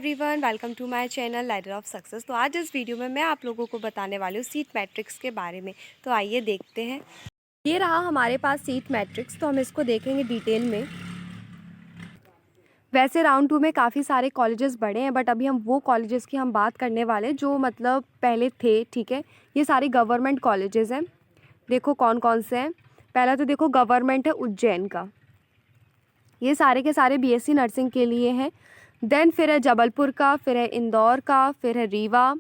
Everyone, welcome to my channel ladder of success. तो आज इस वीडियो में मैं आप लोगों को बताने वाली हूँ सीट मैट्रिक्स के बारे में। तो आइए देखते हैं। ये रहा हमारे पास सीट मैट्रिक्स, तो हम इसको देखेंगे डिटेल में। वैसे राउंड 2 में काफ़ी सारे कॉलेजेस बढ़े हैं, बट अभी हम वो कॉलेजेस की हम बात करने वाले जो मतलब पहले थे। ठीक है, ये सारे गवर्नमेंट कॉलेजेस हैं। देखो कौन कौन से हैं। पहला तो देखो गवर्नमेंट है उज्जैन का, ये सारे के सारे बीएससी नर्सिंग के लिए हैं। देन फिर है जबलपुर का, फिर है इंदौर का, फिर है रीवा,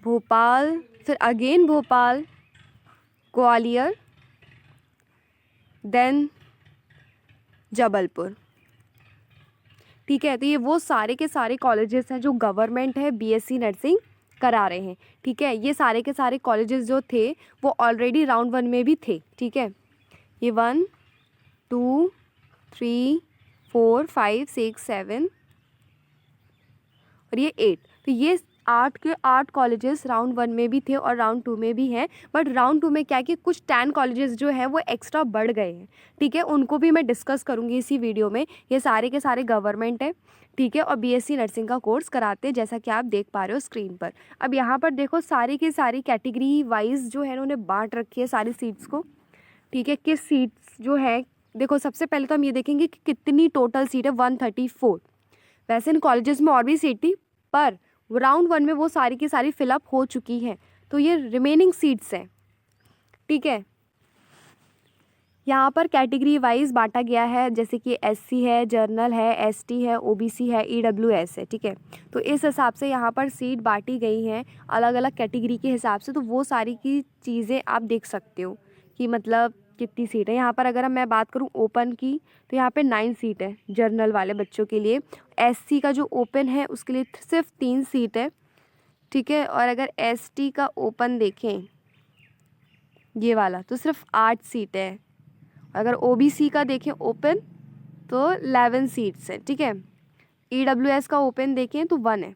भोपाल, फिर अगेन भोपाल, ग्वालियर, देन जबलपुर। ठीक है, तो ये वो सारे के सारे कॉलेजेस हैं जो गवर्नमेंट है बीएससी नर्सिंग करा रहे हैं। ठीक है, ये सारे के सारे कॉलेजेस जो थे वो ऑलरेडी राउंड 1 में भी थे। ठीक है, ये 1 2 3 4 5 6 7 और ये 8। तो ये 8 के 8 कॉलेजेस राउंड 1 में भी थे और राउंड 2 में भी हैं। बट राउंड 2 में क्या है कि कुछ 10 कॉलेजेस जो हैं वो एक्स्ट्रा बढ़ गए हैं। ठीक है, उनको भी मैं डिस्कस करूँगी इसी वीडियो में। ये सारे के सारे गवर्नमेंट है। ठीक है, और बीएससी नर्सिंग का कोर्स कराते हैं, जैसा कि आप देख पा रहे हो स्क्रीन पर। अब यहाँ पर देखो सारी की सारी कैटेगरी वाइज जो है उन्होंने बांट रखी है सारी सीट्स को। ठीक है, किस सीट्स जो है, देखो सबसे पहले तो हम ये देखेंगे कि कितनी टोटल सीट है। 134। वैसे इन कॉलेजेस में और भी सीट थी, पर राउंड 1 में वो सारी की सारी फिलअप हो चुकी हैं, तो ये रिमेनिंग सीट्स हैं। ठीक है, यहाँ पर कैटेगरी वाइज बांटा गया है, जैसे कि एससी है, जर्नल है, एसटी है, ओबीसी है, ईडब्ल्यूएस है। ठीक है, तो इस हिसाब से यहाँ पर सीट बांटी गई हैं अलग अलग कैटेगरी के हिसाब से। तो वो सारी की चीज़ें आप देख सकते हो कि मतलब कितनी सीट है। यहाँ पर अगर मैं बात करूँ ओपन की, तो यहाँ पे 9 सीट है जर्नल वाले बच्चों के लिए। एससी का जो ओपन है उसके लिए सिर्फ 3 सीट है। ठीक है, और अगर एसटी का ओपन देखें ये वाला, तो सिर्फ 8 सीट है। अगर ओबीसी का देखें ओपन, तो 11 सीट्स हैं। ठीक है, ईडब्ल्यूएस का ओपन देखें तो 1 है।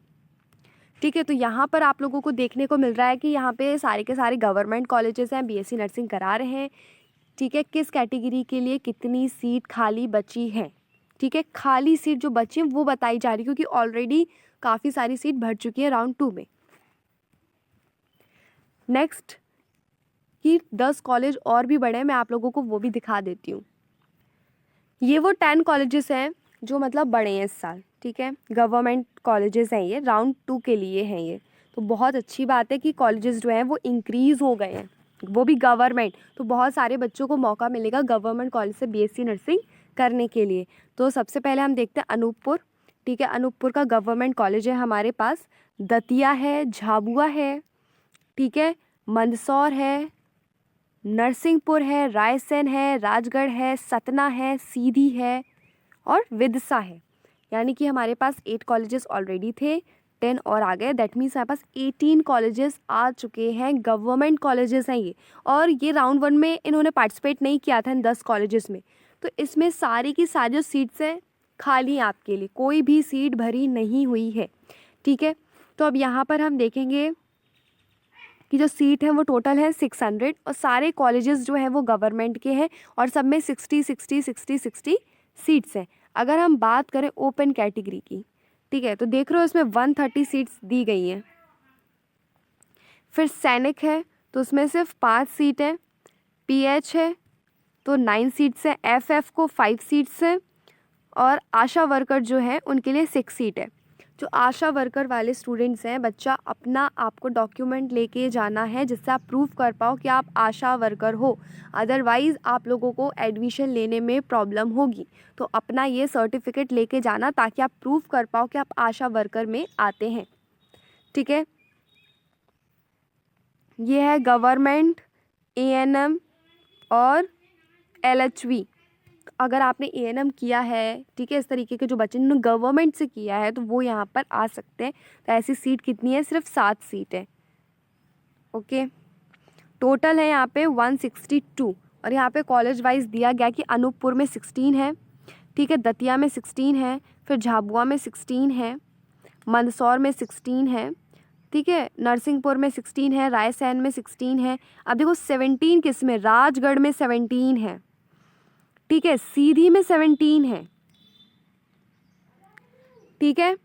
ठीक है, तो यहाँ पर आप लोगों को देखने को मिल रहा है कि यहाँ पे सारे के सारे गवर्नमेंट कॉलेजेस हैं, बीएससी नर्सिंग करा रहे हैं। ठीक है, किस कैटेगरी के लिए कितनी सीट खाली बची है। ठीक है, खाली सीट जो बची है वो बताई जा रही है, क्योंकि ऑलरेडी काफ़ी सारी सीट भर चुकी है राउंड 2 में। नेक्स्ट कि 10 कॉलेज और भी बड़े हैं, मैं आप लोगों को वो भी दिखा देती हूँ। ये वो 10 कॉलेजेस हैं जो मतलब बड़े हैं इस साल। ठीक है, गवर्नमेंट कॉलेजेस हैं, ये राउंड 2 के लिए हैं ये। तो बहुत अच्छी बात है कि कॉलेजेस जो हैं वो इंक्रीज़ हो गए हैं, वो भी गवर्नमेंट। तो बहुत सारे बच्चों को मौका मिलेगा गवर्नमेंट कॉलेज से बीएससी नर्सिंग करने के लिए। तो सबसे पहले हम देखते हैं अनूपपुर। ठीक है, अनूपपुर का गवर्नमेंट कॉलेज है हमारे पास। दतिया है, झाबुआ है, ठीक है, मंदसौर है, नरसिंहपुर है, रायसेन है, राजगढ़ है, सतना है, सीधी है और विदिशा है। यानी कि हमारे पास 8 कॉलेजेस ऑलरेडी थे, 10 और आ गए। दैट मीन्स हमारे पास 18 कॉलेजेस आ चुके हैं, गवर्नमेंट कॉलेजेस हैं ये। और ये राउंड 1 में इन्होंने पार्टिसिपेट नहीं किया था इन 10 कॉलेजेस में। तो इसमें सारी की सारी जो सीट्स हैं खाली हैं आपके लिए, कोई भी सीट भरी नहीं हुई है। ठीक है, तो अब यहाँ पर हम देखेंगे कि जो सीट है वो टोटल है 600, और सारे कॉलेजेस जो हैं वो गवर्नमेंट के हैं और सब में 60 सीट्स हैं। अगर हम बात करें ओपन कैटेगरी की, ठीक है, तो देख रहे हो इसमें 130 सीट्स दी गई हैं। फिर सैनिक है तो उसमें सिर्फ 5 सीट है। पीएच है तो 9 सीट्स हैं। एफएफ को 5 सीट्स हैं। और आशा वर्कर जो है उनके लिए 6 सीट है। जो आशा वर्कर वाले स्टूडेंट्स हैं, बच्चा अपना आपको डॉक्यूमेंट लेके जाना है जिससे आप प्रूव कर पाओ कि आप आशा वर्कर हो। अदरवाइज़ आप लोगों को एडमिशन लेने में प्रॉब्लम होगी। तो अपना ये सर्टिफिकेट लेके जाना ताकि आप प्रूव कर पाओ कि आप आशा वर्कर में आते हैं। ठीक है, ये है गवर्नमेंट, एएनएम और एलएचवी। अगर आपने एएनएम किया है, ठीक है, इस तरीके के जो बच्चे ने गवर्नमेंट से किया है, तो वो यहाँ पर आ सकते हैं। तो ऐसी सीट कितनी है? सिर्फ 7 सीट है। ओके, टोटल है यहाँ पे 162। और यहाँ पे कॉलेज वाइज दिया गया कि अनूपपुर में 16 है, ठीक है, दतिया में 16 है, फिर झाबुआ में 16 है, मंदसौर में 16 है, ठीक है, नरसिंहपुर में 16 है, रायसेन में 16 है। अब देखो 17 किस में? राजगढ़ में 17 है, ठीक है, सीधी में 17 है, ठीक है।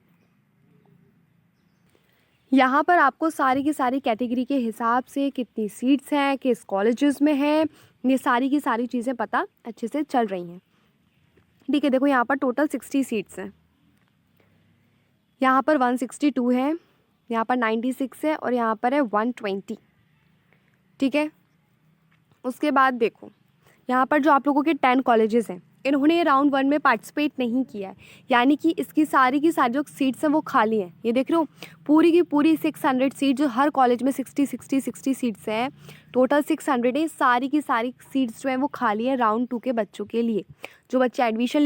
यहाँ पर आपको सारी की सारी कैटेगरी के हिसाब से कितनी सीट्स हैं, किस कॉलेजेस में हैं, ये सारी की सारी चीज़ें पता अच्छे से चल रही हैं। ठीक है, देखो यहाँ पर टोटल 60 सीट्स हैं, यहाँ पर 162 है, यहाँ पर 96 है और यहाँ पर है 120। ठीक है, उसके बाद देखो यहाँ पर जो आप लोगों के 10 कॉलेजेस हैं, इन्होंने राउंड 1 में पार्टिसिपेट नहीं किया है, यानी कि इसकी सारी की सारी जो सीट्स हैं वो खाली हैं। ये देख रहे हो, पूरी की पूरी 600 सीट, जो हर कॉलेज में 60 सीट्स हैं, टोटल 600 है, सारी की सारी सीट्स जो हैं वो खाली है राउंड 2 के बच्चों के लिए। जो बच्चे एडमिशन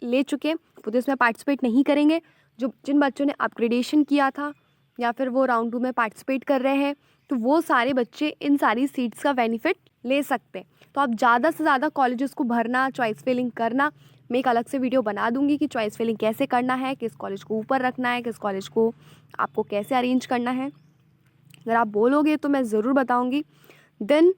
ले चुके हैं वो तो इसमें पार्टिसिपेट नहीं करेंगे। जिन बच्चों ने अपग्रेडेशन किया था या फिर वो राउंड 2 में पार्टिसिपेट कर रहे हैं, तो वो सारे बच्चे इन सारी सीट्स का बेनिफिट ले सकते हैं। तो आप ज़्यादा से ज़्यादा कॉलेजेस को भरना, चॉइस फिलिंग करना। मैं एक अलग से वीडियो बना दूंगी कि चॉइस फिलिंग कैसे करना है, किस कॉलेज को ऊपर रखना है, किस कॉलेज को आपको कैसे अरेंज करना है। अगर आप बोलोगे तो मैं ज़रूर बताऊंगी। देन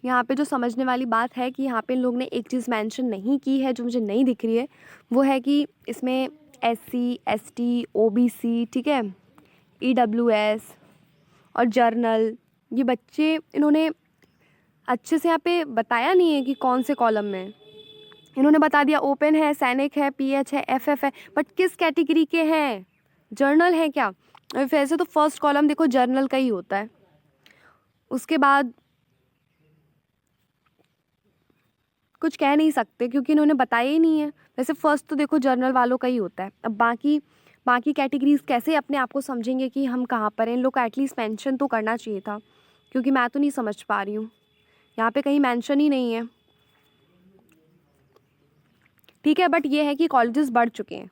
यहाँ पे जो समझने वाली बात है कि यहाँ पे इन लोग ने एक चीज़ मेंशन नहीं की है जो मुझे नहीं दिख रही है, वो है कि इसमें SC ST OBC, ठीक है, EWS और जर्नल, ये बच्चे इन्होंने अच्छे से यहाँ पे बताया नहीं है कि कौन से कॉलम में। इन्होंने बता दिया ओपन है, सैनिक है, PH है, FF है, बट किस कैटेगरी के हैं? जर्नल है क्या? वैसे तो फर्स्ट कॉलम देखो जर्नल का ही होता है, उसके बाद कुछ कह नहीं सकते क्योंकि इन्होंने बताया ही नहीं है। वैसे फर्स्ट तो देखो जर्नल वालों का ही होता है। अब बाकी कैटेगरीज कैसे अपने आप को समझेंगे कि हम कहाँ पर हैं? इन लोग का एटलीस्ट मेंशन तो करना चाहिए था, क्योंकि मैं तो नहीं समझ पा रही हूँ, यहाँ पे कहीं मेंशन ही नहीं है। ठीक है, बट ये है कि कॉलेजेस बढ़ चुके हैं,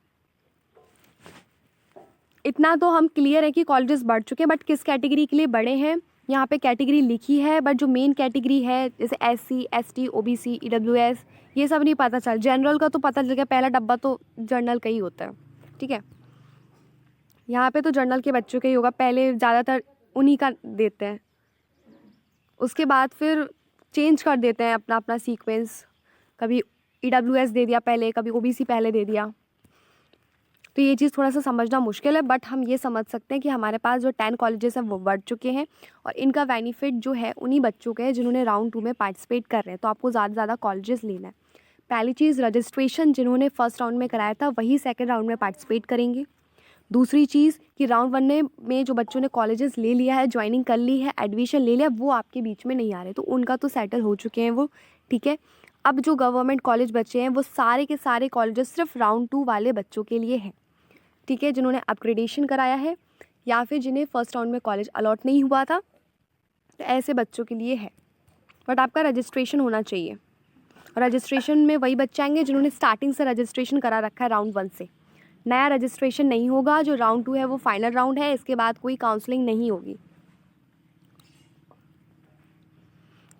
इतना तो हम क्लियर है कि कॉलेजेस बढ़ चुके हैं, बट किस कैटेगरी के लिए बढ़े हैं यहाँ पे कैटेगरी लिखी है, बट जो मेन कैटेगरी है जैसे SC ST OBC EWS ये सब नहीं पता चल। जनरल का तो पता चल गया, पहला डब्बा तो जर्नल का ही होता है। ठीक है, यहाँ पे तो जर्नल के बच्चों का ही होगा, पहले ज़्यादातर उन्हीं का देते हैं, उसके बाद फिर चेंज कर देते हैं अपना अपना सीक्वेंस, कभी EWS दे दिया पहले, कभी OBC पहले दे दिया। तो ये चीज़ थोड़ा सा समझना मुश्किल है, बट हम ये समझ सकते हैं कि हमारे पास जो 10 कॉलेजेस हैं वो बढ़ चुके हैं और इनका बेनिफिट जो है उन्हीं बच्चों के है जिन्होंने राउंड 2 में पार्टिसिपेट कर रहे हैं। तो आपको ज़्यादा से ज़्यादा कॉलेजेस लेना है। पहली चीज़, रजिस्ट्रेशन जिन्होंने फर्स्ट राउंड में कराया था वही सेकेंड राउंड में पार्टिसिपेट करेंगे। दूसरी चीज़ कि राउंड 1 में जो बच्चों ने कॉलेजेस ले लिया है, ज्वाइनिंग कर ली है, एडमिशन ले लिया, वो आपके बीच में नहीं आ रहे, तो उनका तो सेटल हो चुके हैं वो। ठीक है, अब जो गवर्नमेंट कॉलेज बचे हैं वो सारे के सारे कॉलेजेस सिर्फ राउंड 2 वाले बच्चों के लिए हैं। ठीक है, जिन्होंने अपग्रेडेशन कराया है या फिर जिन्हें फर्स्ट राउंड में कॉलेज अलॉट नहीं हुआ था, तो ऐसे बच्चों के लिए है। बट आपका रजिस्ट्रेशन होना चाहिए, और रजिस्ट्रेशन में वही बच्चे आएंगे जिन्होंने स्टार्टिंग से रजिस्ट्रेशन करा रखा है राउंड 1 से। नया रजिस्ट्रेशन नहीं होगा। जो राउंड 2 है वो फाइनल राउंड है, इसके बाद कोई काउंसलिंग नहीं होगी।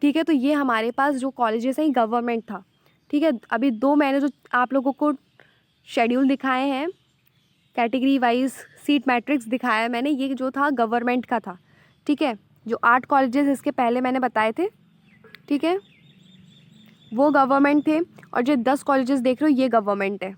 ठीक है, तो ये हमारे पास जो कॉलेजेस हैं गवर्नमेंट था। ठीक है, अभी 2 महीने जो आप लोगों को शेड्यूल दिखाए हैं, कैटेगरी वाइज सीट मैट्रिक्स दिखाया है मैंने, ये जो था गवर्नमेंट का था। ठीक है, जो 8 कॉलेजेस इसके पहले मैंने बताए थे, ठीक है, वो गवर्नमेंट थे, और जो 10 कॉलेजेस देख रहे हो ये गवर्नमेंट है।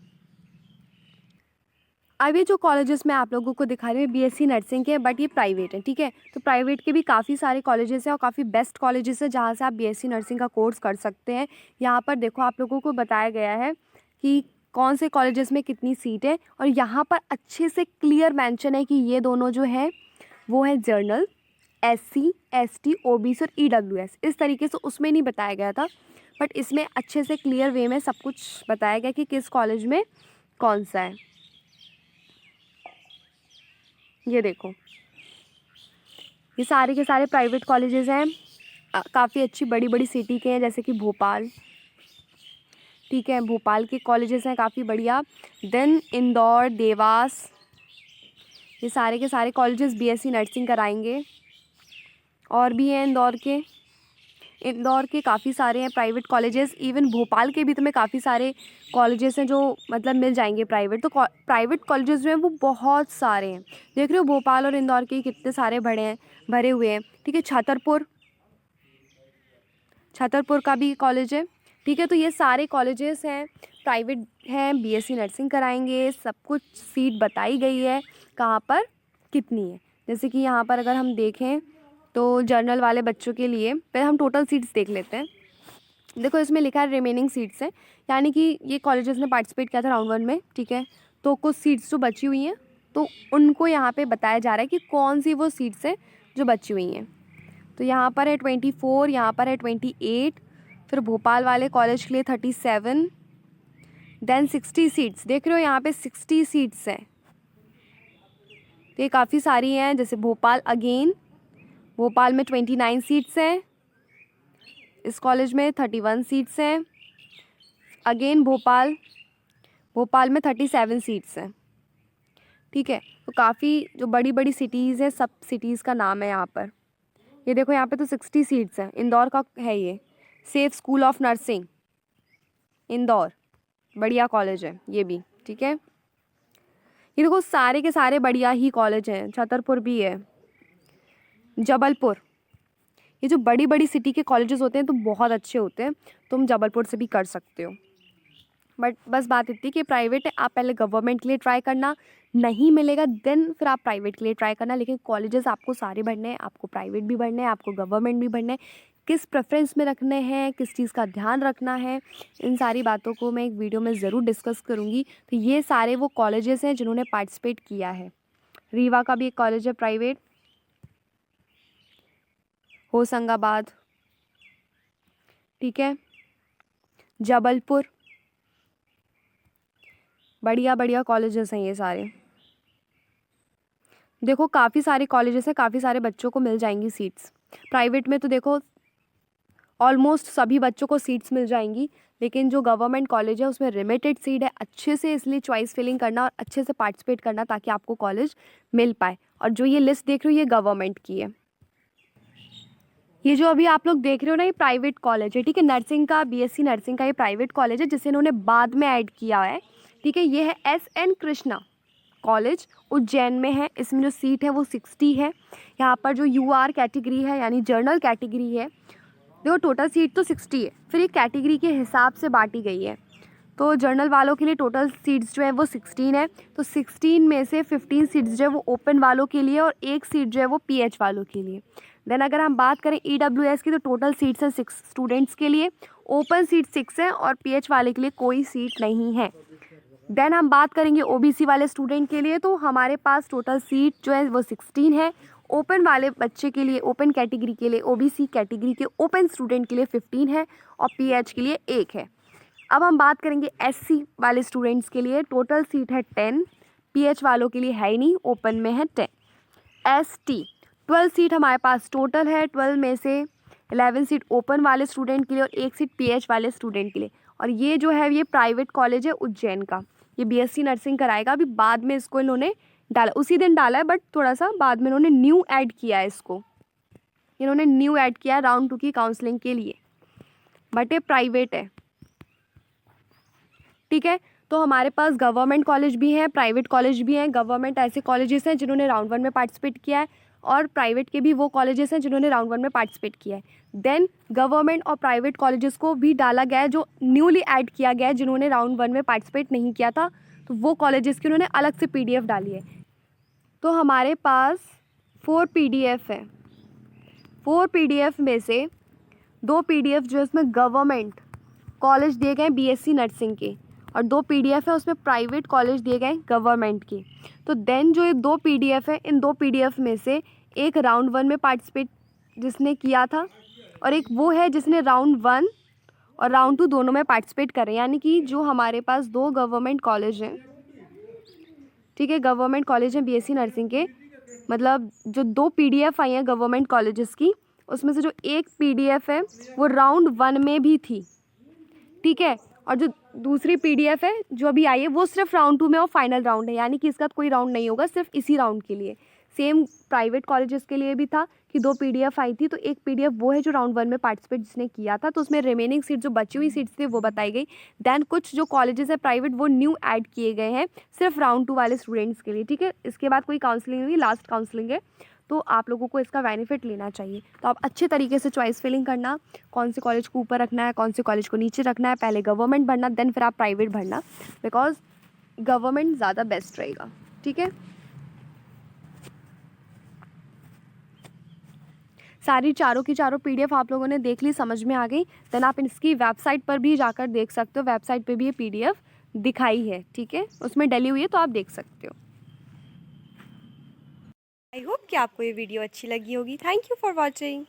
अभी जो कॉलेजेस मैं आप लोगों को दिखा रही हूँ BSc नर्सिंग के, बट ये प्राइवेट है। ठीक है, तो प्राइवेट के भी काफ़ी सारे कॉलेजेस हैं और काफ़ी बेस्ट कॉलेजेस हैं जहाँ से आप BSc नर्सिंग का कोर्स कर सकते हैं। यहाँ पर देखो आप लोगों को बताया गया है कि कौन से कॉलेजेस में कितनी सीट है, और यहाँ पर अच्छे से क्लियर मेंशन है कि ये दोनों जो है वो है जर्नल, SC ST OBC और EWS। इस तरीके से उसमें नहीं बताया गया था, बट इसमें अच्छे से क्लियर वे में सब कुछ बताया गया कि किस कॉलेज में कौन सा है। ये देखो, ये सारे के सारे प्राइवेट कॉलेजेस हैं, काफ़ी अच्छी बड़ी बड़ी सिटी के हैं, जैसे कि भोपाल। ठीक है, भोपाल के कॉलेजेस हैं काफ़ी बढ़िया। देन इंदौर, देवास, ये सारे के सारे कॉलेजेस BSc नर्सिंग कराएंगे। और भी हैं इंदौर के काफ़ी सारे हैं प्राइवेट कॉलेजेस। इवन भोपाल के भी तुम्हें काफ़ी सारे कॉलेजेस हैं जो मतलब मिल जाएंगे प्राइवेट। तो प्राइवेट कॉलेजेस जो हैं वो बहुत सारे हैं, देख रहे हो भोपाल और इंदौर के कितने सारे भरे हुए हैं। ठीक है, छतरपुर का भी कॉलेज है, ठीक है। तो ये सारे कॉलेजेस हैं, प्राइवेट हैं, बीएससी नर्सिंग कराएंगे, सब कुछ सीट बताई गई है कहाँ पर कितनी है। जैसे कि यहाँ पर अगर हम देखें तो जर्नल वाले बच्चों के लिए पहले हम टोटल सीट्स देख लेते हैं। देखो इसमें लिखा है रिमेनिंग सीट्स हैं, यानी कि ये कॉलेजेस ने पार्टिसिपेट किया था राउंड 1 में, ठीक है। तो कुछ सीट्स जो बची हुई हैं तो उनको यहाँ पे बताया जा रहा है कि कौन सी वो सीट्स हैं जो बची हुई हैं। तो यहाँ पर है 24, यहाँ पर है 28, फिर भोपाल वाले कॉलेज के लिए 37, देन 60 सीट्स। देख रहे हो यहाँ पे 60 सीट्स हैं, तो ये काफ़ी सारी हैं। जैसे भोपाल अगेन, भोपाल में 29 सीट्स हैं, इस कॉलेज में 31 सीट्स हैं, अगेन भोपाल में 37 सीट्स हैं, ठीक है। तो काफ़ी जो बड़ी बड़ी सिटीज़ है, सब सिटीज़ का नाम है यहाँ पर। ये देखो यहाँ पे तो 60 सीट्स हैं। इंदौर का है ये, safe school of nursing Indore, बढ़िया कॉलेज है ये भी, ठीक है। ये देखो सारे के सारे बढ़िया ही कॉलेज हैं। छतरपुर भी है, जबलपुर, ये जो बड़ी बड़ी सिटी के कॉलेजेस होते हैं तो बहुत अच्छे होते हैं, तुम जबलपुर से भी कर सकते हो। बट बस बात इतनी कि प्राइवेट है, आप पहले गवर्नमेंट के लिए ट्राई करना, नहीं मिलेगा देन फिर आप प्राइवेट के लिए ट्राई करना। लेकिन कॉलेजेस आपको सारे भरने हैं, आपको प्राइवेट भी भरने हैं, आपको गवर्नमेंट भी भरने हैं। किस प्रेफरेंस में रखने हैं, किस चीज़ का ध्यान रखना है, इन सारी बातों को मैं एक वीडियो में ज़रूर डिस्कस करूँगी। तो ये सारे वो कॉलेजेस हैं जिन्होंने पार्टिसिपेट किया है। रीवा का भी एक कॉलेज है प्राइवेट, होशंगाबाद, ठीक है, जबलपुर, बढ़िया बढ़िया कॉलेजेस हैं ये सारे। देखो काफ़ी सारे कॉलेजेस हैं, काफ़ी सारे बच्चों को मिल जाएंगी सीट्स। प्राइवेट में तो देखो ऑलमोस्ट सभी बच्चों को सीट्स मिल जाएंगी, लेकिन जो गवर्नमेंट कॉलेज है उसमें लिमिटेड सीट है। अच्छे से इसलिए चॉइस फिलिंग करना और अच्छे से पार्टिसिपेट करना ताकि आपको कॉलेज मिल पाए। और जो ये लिस्ट देख रहे हो ये गवर्नमेंट की है। ये जो अभी आप लोग देख रहे हो ना, ये प्राइवेट कॉलेज है, ठीक है। नर्सिंग का, बीएससी नर्सिंग का ये प्राइवेट कॉलेज है जिसे इन्होंने बाद में ऐड किया है, ठीक है। ये है SN कृष्णा कॉलेज, उज्जैन में है। इसमें जो सीट है वो 60 है। यहाँ पर जो UR कैटेगरी है यानी जर्नल कैटेगरी है, देखो टोटल सीट तो 60 है, फिर ये कैटेगरी के हिसाब से बांटी गई है। तो जर्नल वालों के लिए टोटल सीट्स जो है वो 16 है। तो 16 में से 15 सीट्स जो है वो ओपन वालों के लिए और एक सीट जो है वो PH वालों के लिए। देन अगर हम बात करें EWS की तो टोटल सीट्स हैं 6 स्टूडेंट्स के लिए, ओपन सीट 6 है और PH वाले के लिए कोई सीट नहीं है। देन हम बात करेंगे OBC वाले स्टूडेंट के लिए, तो हमारे पास टोटल सीट जो है वो 16 है। ओपन वाले बच्चे के लिए, ओपन कैटेगरी के लिए, OBC कैटेगरी के ओपन स्टूडेंट के लिए 15 है और PH के लिए 1 है। अब हम बात करेंगे SC वाले स्टूडेंट्स के लिए, टोटल सीट है 10, PH वालों के लिए है ही नहीं, ओपन में है 10। ST 12 सीट हमारे पास टोटल है, 12 में से 11 सीट ओपन वाले स्टूडेंट के लिए और 1 सीट PH वाले स्टूडेंट के लिए। और ये जो है ये प्राइवेट कॉलेज है उज्जैन का, ये BSc नर्सिंग कराएगा। अभी बाद में इसको इन्होंने डाला, उसी दिन डाला है, बट थोड़ा सा बाद में इन्होंने न्यू ऐड किया है, इसको इन्होंने न्यू ऐड किया है राउंड 2 की काउंसलिंग के लिए, बट ये प्राइवेट है, ठीक है। तो हमारे पास गवर्नमेंट कॉलेज भी हैं, प्राइवेट कॉलेज भी हैं। गवर्नमेंट ऐसे कॉलेजेस हैं जिन्होंने राउंड 1 में पार्टिसिपेट किया है और प्राइवेट के भी वो कॉलेजेस हैं जिन्होंने राउंड 1 में पार्टिसिपेट किया है। देन गवर्नमेंट और प्राइवेट कॉलेजेस को भी डाला गया है जो न्यूली ऐड किया गया है, जिन्होंने राउंड 1 में पार्टिसिपेट नहीं किया था, तो वो कॉलेजेस की उन्होंने अलग से PDF डाली है। तो हमारे पास 4 PDF है। 4 PDF में से 2 PDF जो है उसमें गवर्नमेंट कॉलेज दिए गए BSc नर्सिंग के, और 2 PDF है उसमें प्राइवेट कॉलेज दिए गए गवर्नमेंट के। तो देन जो ये 2 PDF है, इन 2 PDF में से एक राउंड 1 में पार्टिसिपेट जिसने किया था और एक वो है जिसने राउंड 1 और राउंड 2 दोनों में पार्टिसिपेट करें। यानी कि जो हमारे पास 2 गवर्नमेंट कॉलेज हैं, ठीक है, गवर्नमेंट कॉलेज हैं BSc नर्सिंग के, मतलब जो 2 PDF आई हैं गवर्नमेंट कॉलेजेस की, उसमें से जो एक PDF है वो राउंड 1 में भी थी, ठीक है। और जो दूसरी PDF है जो अभी आई है वो सिर्फ राउंड 2 में और फाइनल राउंड है, यानी कि इसका कोई राउंड नहीं होगा, सिर्फ इसी राउंड के लिए। सेम प्राइवेट कॉलेजेस के लिए भी था कि 2 PDF आई थी, तो एक PDF वो है जो राउंड 1 में पार्टिसिपेट जिसने किया था, तो उसमें रिमेनिंग सीट जो बची हुई सीट्स थी वो बताई गई। देन कुछ जो कॉलेजेस है प्राइवेट वो न्यू ऐड किए गए हैं सिर्फ राउंड 2 वाले स्टूडेंट्स के लिए, ठीक है। इसके बाद कोई काउंसलिंग नहीं, लास्ट काउंसलिंग है, तो आप लोगों को इसका बेनिफिट लेना चाहिए। तो आप अच्छे तरीके से चॉइस फिलिंग करना, कौन से कॉलेज को ऊपर रखना है, कौन से कॉलेज को नीचे रखना है, पहले गवर्नमेंट भरना, देन फिर आप प्राइवेट भरना, बिकॉज गवर्नमेंट ज़्यादा बेस्ट रहेगा, ठीक है। सारी चारों की चारों PDF आप लोगों ने देख ली, समझ में आ गई। देन आप इसकी वेबसाइट पर भी जाकर देख सकते हो, वेबसाइट पे भी ये PDF दिखाई है, ठीक है, उसमें डली हुई है, तो आप देख सकते हो। आई होप कि आपको ये वीडियो अच्छी लगी होगी। Thank you for watching.